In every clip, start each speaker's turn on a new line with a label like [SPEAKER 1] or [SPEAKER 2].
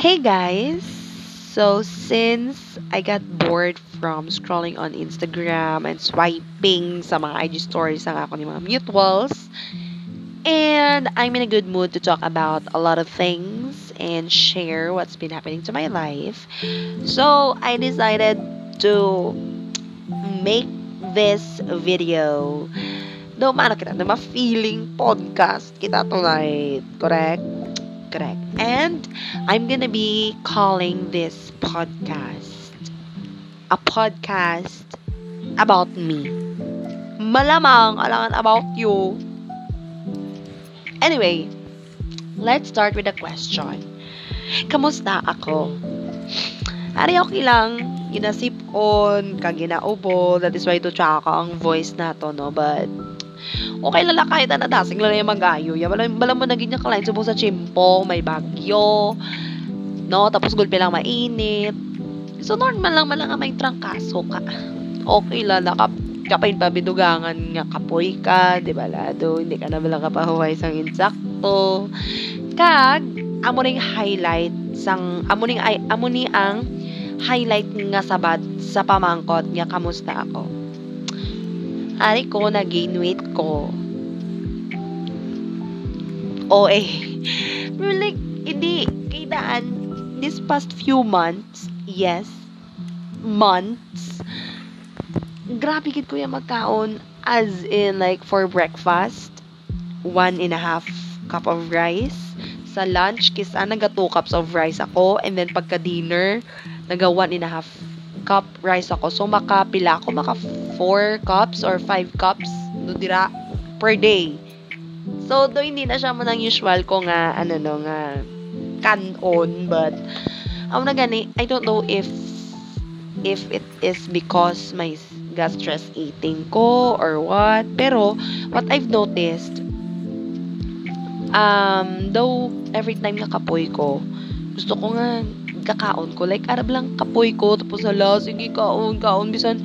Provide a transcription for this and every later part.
[SPEAKER 1] Hey guys! So, since I got bored from scrolling on Instagram and swiping sa mga IG stories ng ako ni mga mutuals, and I'm in a good mood to talk about a lot of things and share what's been happening to my life. So, I decided to make this video. Do maano kita, na ma-feeling podcast kita tonight. Correct? Correct. And I'm gonna be calling this podcast a podcast about me. Malamang alangan about you. Anyway, let's start with a question. Kamusta ako? Ari okay lang. Ginasip on, kag ginaubo. That is why to tsaka ang voice na to, no? But okay lala kahit na dasing lala yung magayo. Bala mo naging niya kalain subong sa chimpo, may bagyo, no? Tapos gulpi lang mainit. So, normal lang malang may trangkaso ka. Okay lala kapain pa bidugangan nga kapoy ka, di ba lado? Hindi ka na malang kapahuway sang insakto. Kag, amo ning highlight amo ni ang highlight nga sabat sa pamangkot nga kamusta ako. Ari ko, nag-gain weight ko. Oo. Pero like, hindi, kaitaan, this past few months, yes, months, grabe gid ko yung magkaon, as in, like, for breakfast, 1.5 cup of rice. Sa lunch, kisa naga 2 cups of rice ako, and then pagka-dinner, naga 1.5 cup rice ako. So, makapila ako, 4 cups or 5 cups do dira per day. So, do hindi na siya mo ng usual ko nga, nga, kanon, but, ako na gani, I don't know if it is because my stress eating ko or what, pero, what I've noticed, though, every time na kapoy ko, gusto ko nga, kakaon ko. Like, arab lang kapoy ko. Tapos, sige, kaon. Bisan,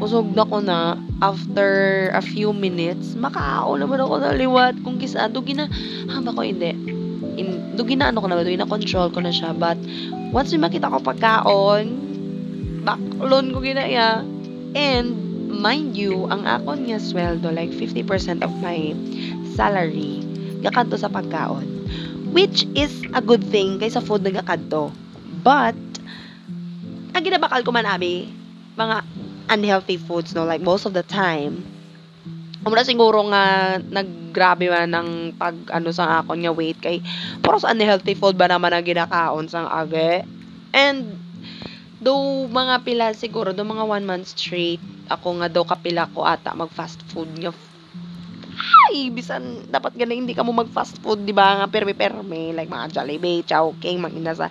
[SPEAKER 1] usog na ko na. After a few minutes, makaon naman ako na liwat. Kung kisa, haba ko, hindi. Ano ko na ba? Na-control ko na siya. But, once may makita ko pagkaon, baklon ko ginaya. And, mind you, ang akon niya sweldo, like 50% of my salary, gakanto sa pagkaon. Which is a good thing kaysa food na gakanto. But, ang ginabakal ko man, abi, mga unhealthy foods, no? Like, most of the time, umuna siguro nga, naggrabe man ng sa akon nga weight, kay, puro sa unhealthy food ba naman ang ginakaon sang age? And, though, mga pila, siguro, mga 1 month straight, ako nga daw kapila ko ata, mag-fast food nga, ay, bisan, dapat gana hindi ka mo mag-fast food, di ba? Nga perme-perme, like mga Jollibee, Chowking, mga inasa.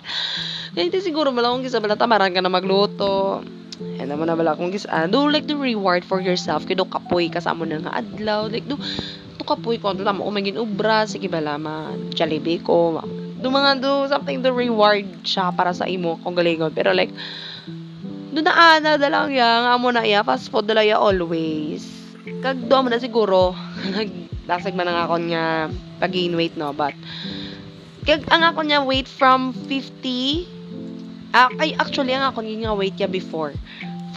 [SPEAKER 1] Kaya hindi siguro malakong kisa bala tamaran ka na magluto. And naman na bala kung kisa, do like the reward for yourself, kaya do kapoy ka sa mo na nga adlaw, like do kapoy ko, do tama ko maging ubra, sige bala, Jollibee ko, do something to reward siya para sa imo, kung galingon. Pero like, do na ana, dalang ya, nga mo na iya, fast food dala ya always. Kag do mo na siguro, nagdasag man ang akon nga pag-gain weight, no? But, kag ang akon nga weight from 50, actually, ang akon nga weight ya before,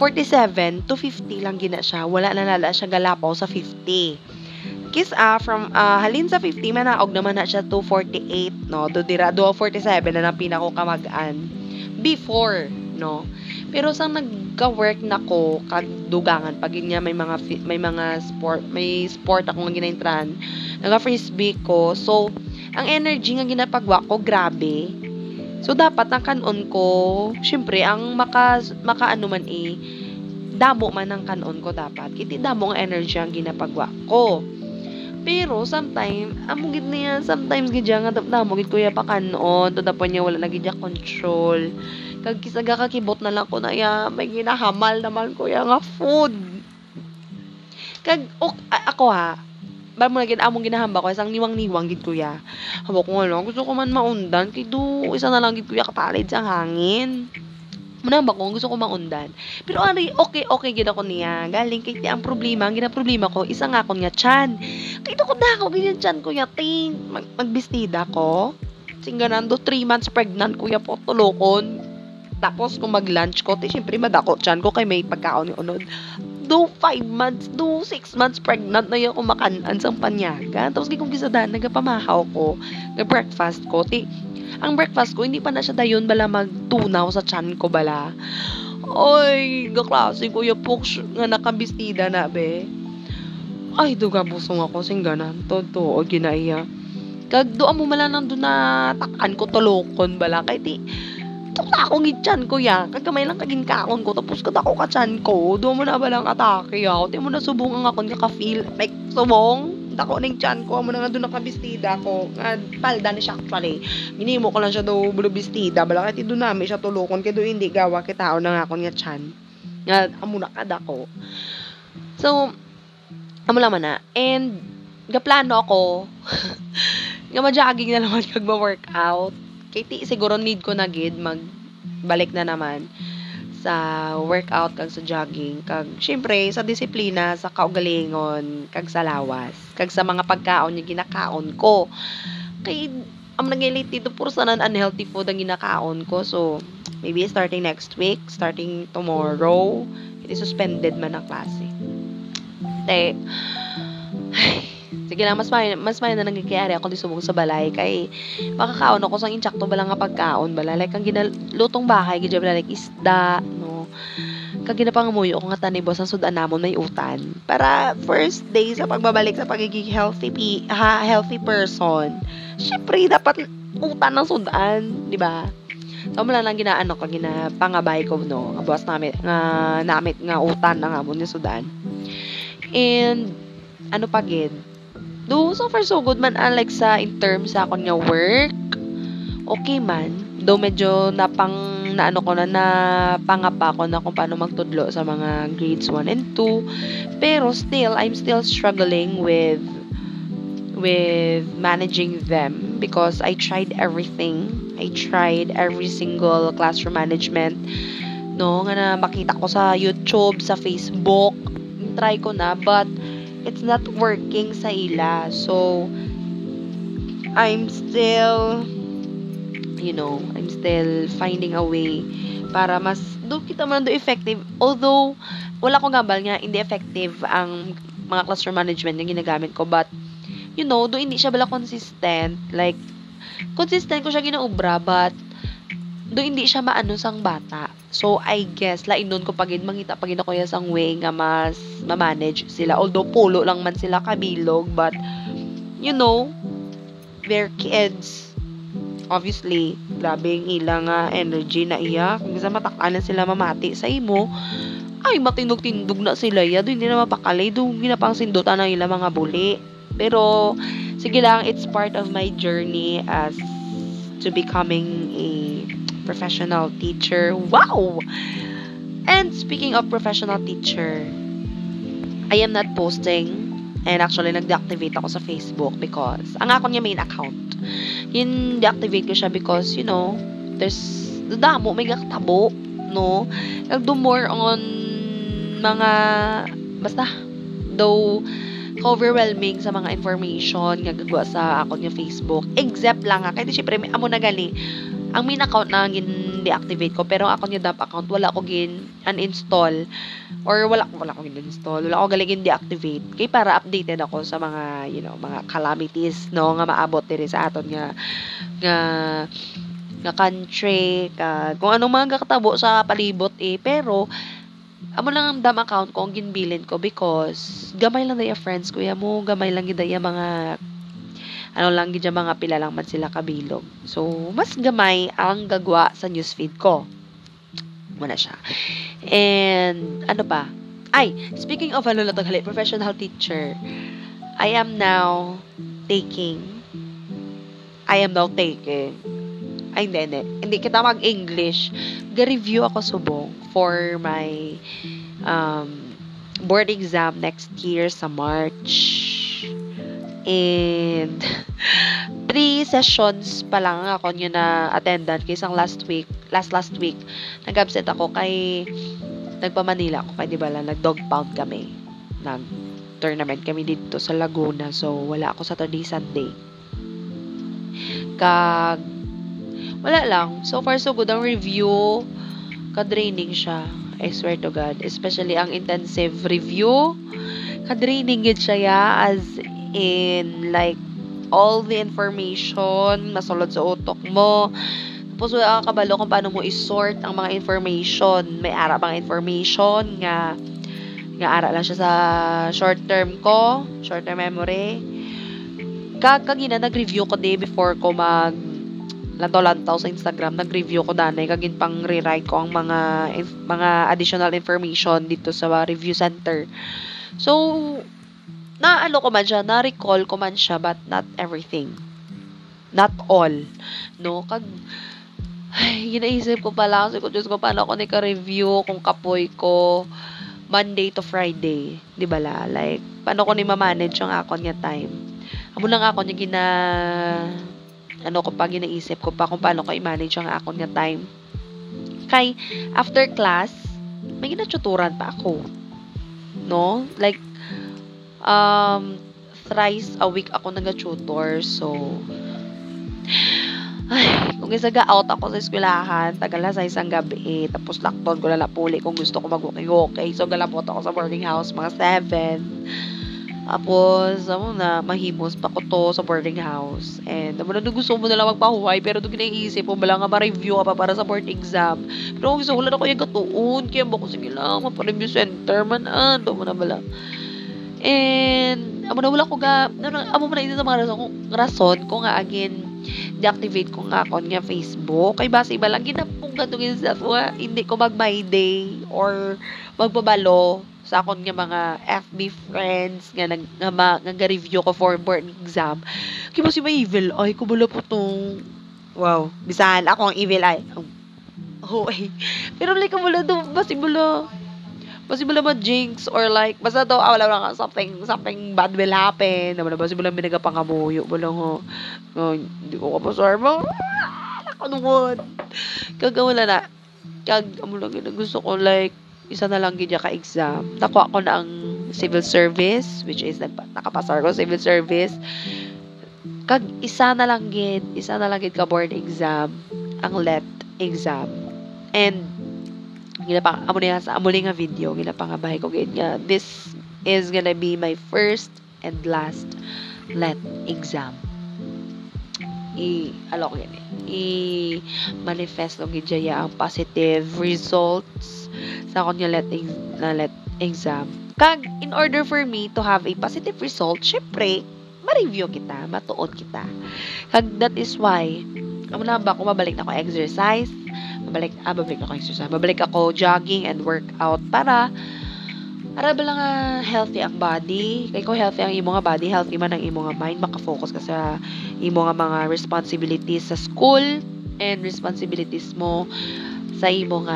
[SPEAKER 1] 47 to 50 lang gina siya. Wala na nala siya galapaw sa 50. From halin sa 50, manaog naman na siya to 48, no? Do 47 na ng pinako kamagaan. Before, no? Pero sang nagka-work na ko kag dugangan pag niya may sport ako nga ginaintran. Naga-frisbee ko. So, ang energy nga ginapagwa ko grabe. So, dapat ang kanon ko, syempre, ang makaano man damo man ang kanon ko dapat. Kiti damo nga energy ang ginapagwa ko. Pero, sometimes gid nga damo gid ko ya pa kanon, to the point niya wala na gid control. Kag kisaga kakibot na lang ko na ya, may ginahamal naman ko ya nga food. Kag, ako ha, ba mo na among ginahamba ko, isang niwang-niwang gid ko ya. Habo ko nga gusto ko man maundan, kay isa na lang gid ko ya kapalid sa hangin. Muna ba ko, gusto ko maundan. Pero okay gid ako niya. Galing kay ang ginaproblema ko, isa nga akon nga tiyan. Kay ko na ako, ganyan tiyan ko ya, magbistida ko. Singganan do 3 months pregnant kuya po tulokon. Tapos kung mag-lunch ko, syempre madako tiyan ko kay may pagkaon ni unod. Do 5 months, do 6 months pregnant na yung kumakanan sa panyaga. Tapos kung gisadahan, nagapamahaw ko, breakfast ko. Ang breakfast ko, hindi pa na siya dayon bala magtunaw sa tiyan ko bala. Oy, gaklase kuya po nga nakambistida na be. Ay, duga busong ako singganan. Totoo, ginaiya. Kag doon mo mala nang doon na takan ko tulokon bala. Kay tukta akong itchan ko ya. Kagamay lang kaging kakon ko. Tapos ako kachan ko. Doon mo na balang atake ya. Di mo na subong ang akon kaka-feel. Like, subong. Dako ning chan ko. Amo na nga doon nakabistida ko. Nga, palda ni siya actually. Minimo ko lang siya doon bulubistida. Bala kaya doon namin siya tulokon. Kaya doon hindi gawa kita na nga akon nga chan. Nga, amo na kadako. So, amo naman na. And, gaplano ako. Nga ma-jogging na naman kag ma-workout. Kaya siguro need ko na gid magbalik na naman sa workout kag sa jogging. Kag syempre sa disiplina, sa kaugalingon, kag sa lawas. Kag sa mga pagkaon yung ginakaon ko. Kay am nangilit dito puro sanan unhealthy food ang ginakaon ko. So, maybe starting next week, starting tomorrow, hindi suspended man ang klase. Sige lang, mas may na nangyayari ako di subong sa balay kay makakaon ako sang insakto bala nga pagkaon bala like ang ginalutong bahay gid bala like isda no kag ginapangamuyo ko nga tanibos ang sudan namon may utan para first day sa pagbabalik sa pagiging healthy person. Syempre dapat utan ng sudan, di ba? So mo lang ginaano ko ginapangabay ko no nga boss namin nga namit nga utan na nga mo ni sudan. And ano pa gid? Do so far so good man unlike sa in terms sa akon nga work. Okay man. Do medyo naano ko na pangapa ko na kung paano magtudlo sa mga grades 1 and 2. Pero still I'm still struggling with managing them because I tried everything. I tried every single classroom management no nga na makita ko sa YouTube, sa Facebook. Try ko na but it's not working sa ila. So I'm still finding a way para mas do kita man do effective. Although wala ko gambal nga hindi effective ang mga classroom management na ginagamit ko but do hindi siya bala consistent. Like consistent ko siya ginaubra but do hindi siya maano sang bata. So, I guess, lain nun ko pagid mangita pagid ako sang way nga mas ma-manage sila. Although, pulo lang man sila kabilog. But, they're kids. Obviously, grabe yung ilang energy na iya. Kung isa matakanan sila mamati sa imo, ay, matindog-tindog na sila iya. Doon hindi na mapakalay. Doon ginapang sindutan ng ilang mga buli. Pero, sige lang, it's part of my journey as to becoming a professional teacher. Wow! And speaking of professional teacher, I am not posting and actually nag-deactivate ako sa Facebook because ang ako niya main account. Yun, deactivate ko siya because, there's damo, may gakatabo, no? Nagdo more on mga, basta, though, overwhelming sa mga information nga gagawa sa ako niya Facebook. Except lang kaya syempre amo na gali ang main account na gin-deactivate ko pero ako niya dump account wala ko uninstall or wala ko gin-install wala ko gali gin-deactivate kay para updated ako sa mga mga calamities no nga maabot diri sa aton nga country kung anong mga kakatabo sa palibot pero amo lang ang dam account ko ang ginbilin ko because gamay lang daya friends ko mo gamay lang gid mga lang gid mga pila lang man sila kabilog. So, mas gamay ang gagwa sa newsfeed ko. Muna siya. And, ano pa? Ay, speaking of professional teacher, I am now taking. Ay, hindi kita mag-English. Ga-review ako subong for my board exam next year sa March. And 3 sessions pa lang ako yun na attendant kay isang last week nag-absent ako kay nagpa-Manila ako kay di ba lang nag-dog pound kami nag-tournament kami dito sa Laguna so wala ako Saturday Sunday kag Wala lang. So far, so good. Ang review, ka-draining siya. I swear to God. Especially ang intensive review. Ka-draining yun siya, ya. As in, like, all the information, masulod sa utok mo. Tapos wala kang kabalo kung paano mo isort ang mga information. May ara bang information nga ara lang siya sa short term ko, short term memory. Kagina nag-review ko day before ko lantaw-lantaw sa Instagram, nag-review ko danay kagin pang rewrite ko ang mga additional information dito sa review center. So, ko man siya, na-recall ko man siya, but not everything. Not all. No? Ginaisip ko pala, kasi ko, Diyos ko, paano ako nika-review kung kapoy ko Monday to Friday. Di ba la? Like, paano ko ni ma-manage yung akon nga time. Amo lang ako niya ginaisip ko pa kung paano ko i-manage ang akon nga time. Kay, after class, may ginatuturan pa ako. No? Like, thrice a week ako nag-tutor. So, kung isaga-out ako sa eskwelahan, tagal na sa isang gabi, tapos lakton ko lalapuli kung gusto ko mag-okay. So, galapot ako sa boarding house, mga 7. Tapos, mahimos pa ko to sa boarding house. And, gusto mo na lang magpahuway, pero doon kinaisip mo, bala nga ma-review ka pa para sa board exam. Pero kung gusto ko lang ako yung katuon, kaya bako sige lang, mapa-review center, doon mo na bala. And, wala ko amo mo na isa sa mga rason ko nga again, deactivate ko nga akon nga Facebook. Kay base iba lang, ginapong katungin sa hindi ko mag-my day or magpabalo sa akon nga mga FB friends nga review ko for board exam. Kaya base may evil ay, kubala po tong wow, bisahan ako ang evil ay. Oh, pero like, kabala doon, base ma-jinx or like, basta daw, wala lang something bad will happen. Basta mo lang binagapangamuyo. Wala nga, hindi ko kapasar mo. Nakanungod. Kagawala na. Amo lang gusto ko like, isa na lang gidya ka-exam. Nakuha ko na ang civil service, which is, nakapasar ko civil service. Isa na lang gid ka board exam, ang LET exam. And, amo nga video, ginapangabay ko nga, this is gonna be my first and last LET exam. I-manifest ng gidya ang positive results sa akong LET exam. In order for me to have a positive result, syempre, ma-review kita, matuon kita. That is why, mabalik na ako exercise, babalik ako jogging and workout para ba lang healthy ang body. Kaya kung healthy ang imong body, healthy man ang imong mind, makafocus ka sa imong mga responsibilities sa school and responsibilities mo sa imong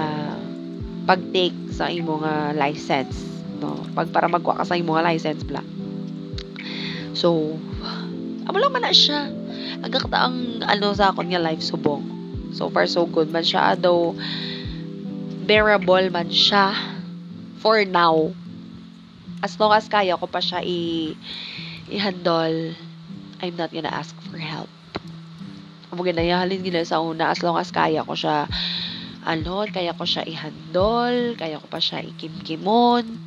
[SPEAKER 1] pag-take sa imong license, no? Para magwa ka sa imong license bla. So, amo lang man na siya. Ang sa akon nga life subong. So far, so good man siya. Though, bearable man siya for now. As long as kaya ko pa siya i-handle, I'm not gonna ask for help. Amo ginayahalin gina sa una. As long as kaya ko siya, kaya ko siya i-handle, kaya ko pa siya ikimkimon,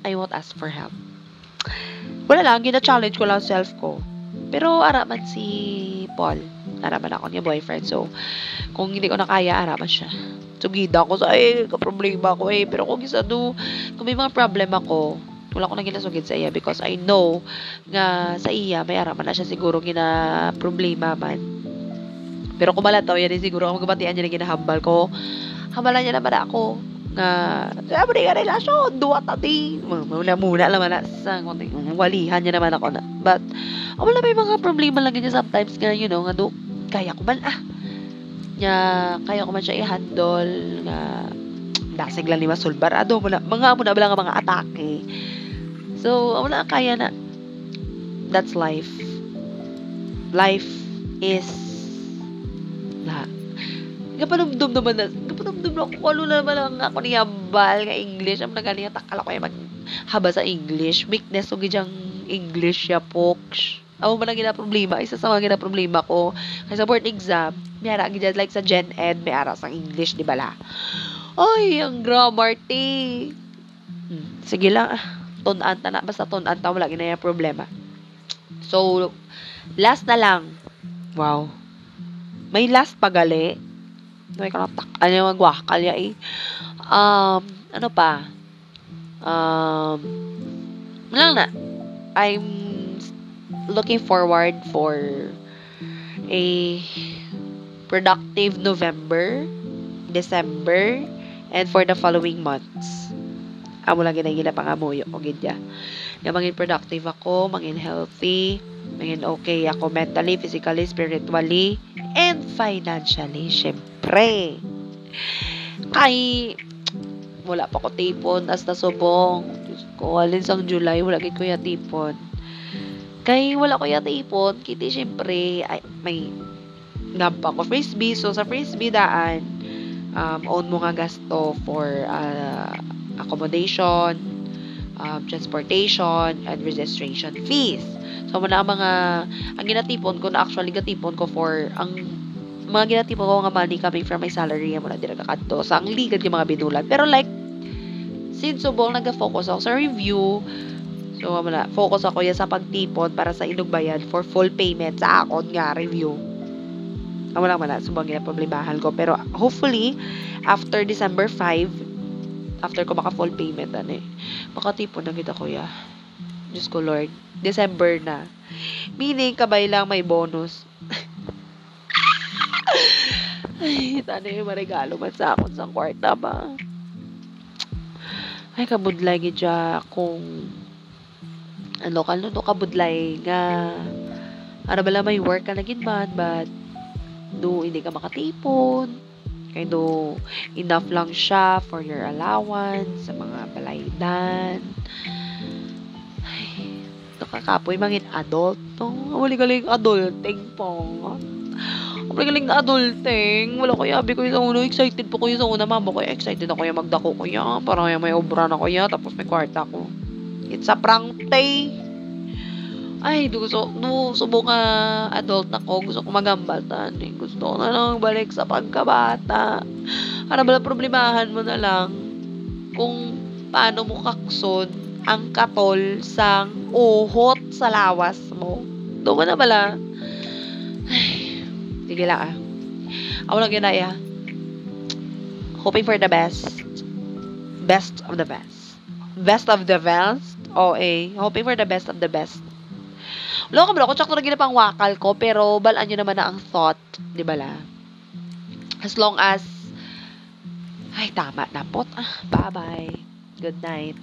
[SPEAKER 1] I won't ask for help. Wala lang, gina-challenge ko lang self ko. Pero araman si Paul. Araman ako niya boyfriend. So, kung hindi ko na kaya, araman siya. So, gida ko sa, kaproblema ko Pero kung kung may mga problem ako, wala ko na ginasugid sa iya because I know nga sa iya, may araman na siya siguro problema man. Pero kung malataw, yan siguro ang magabatian niya na ginahambal ko. Hambalan niya naman ako nga sabi nga relasyon duwa tati muna naman na sa walihan niya naman ako na but wala may mga problema lang ganyan sometimes nga nga kaya ko man kaya ko man siya i-handle nga dasig lang ni masulbar mga muna mga atake so wala kaya na that's life is Gapanumdum naman ako kung ano naman ang ako niyambal nga English. Ang nagali takala ko yung maghaba sa English. Weakness o gidyang English ya, folks. Amo man ang gina-problema, isa sa mga gina-problema ko. Kaya sa board exam, may ara gid like sa Gen Ed, may ara sang English, di ba la? Ay, ang grammar, te. Sige lang, tunan ta na. Basta tunan ta, wala ginaya problema. So, last na lang. Wow. May last pagali. May kanatak. Ano yung magwakal ya eh. Ano pa? Wala na. I'm looking forward for a productive November, December, and for the following months. Amo lang ginagila pangamuyo o gidya. Na maging productive ako, maging healthy, maging okay ako mentally, physically, spiritually, and financially, syempre. Kay wala pa ko tipon as nasubong. Diyos ko, alin sang July, wala gid ko ya tipon. Kay wala ko ya tipon, kiti syempre, ay, may nabpa ko frisbee. So, sa frisbee daan, own mo nga gasto for accommodation, transportation, and registration fees. So, muna ang ginatipon ko na actually gatipon ko for, ang mga ginatipon ko nga money coming from my salary, mo na din nagkakadto. Sa ang ligad yung mga binulat. Pero like, since subong nag-focus ako sa review, so, muna, focus ako yan sa pagtipon para sa inugbayad for full payment sa akon nga review. Wala subang ginaproblemahan ko. Pero, hopefully, after December 5, after ko maka-full payment, makatipon na kita, kuya. Diyos ko, Lord. December na. Meaning, kabay lang may bonus. Ay, tanay yung marigalo man sa akon sa kwarta ba? Ay, kabudlay gidya kung kabudlay nga bala may work ka na ginman but do hindi ka makatipon kay do enough lang siya for your allowance sa mga balaydan. Ay, kakapoy mangin adult to. Wali galing adulting po. Galing na adulting. Wala ko yabi ko sa una. Excited po ko sa una. Mama ko, excited ako yung magdako ko ya. Parang may obra na ko ya. Tapos may kwarta ko. It's a prank day. Ay, subok nga adult na ko. Gusto ko magambatan. Gusto ko na lang balik sa pagkabata. Para bala problemahan mo na lang kung paano mo kaksod ang katol sang uhot sa lawas mo. Doon mo na bala. Ay, sige lang ako lang ginaya. Hoping for the best. Best of the best. Best of the best. Hoping for the best of the best. Wala ko ba? Kung tsakto na ginapang wakal ko, pero balaan nyo naman na ang thought. Di ba la? As long as, ay, tama na po. Bye-bye. Good night.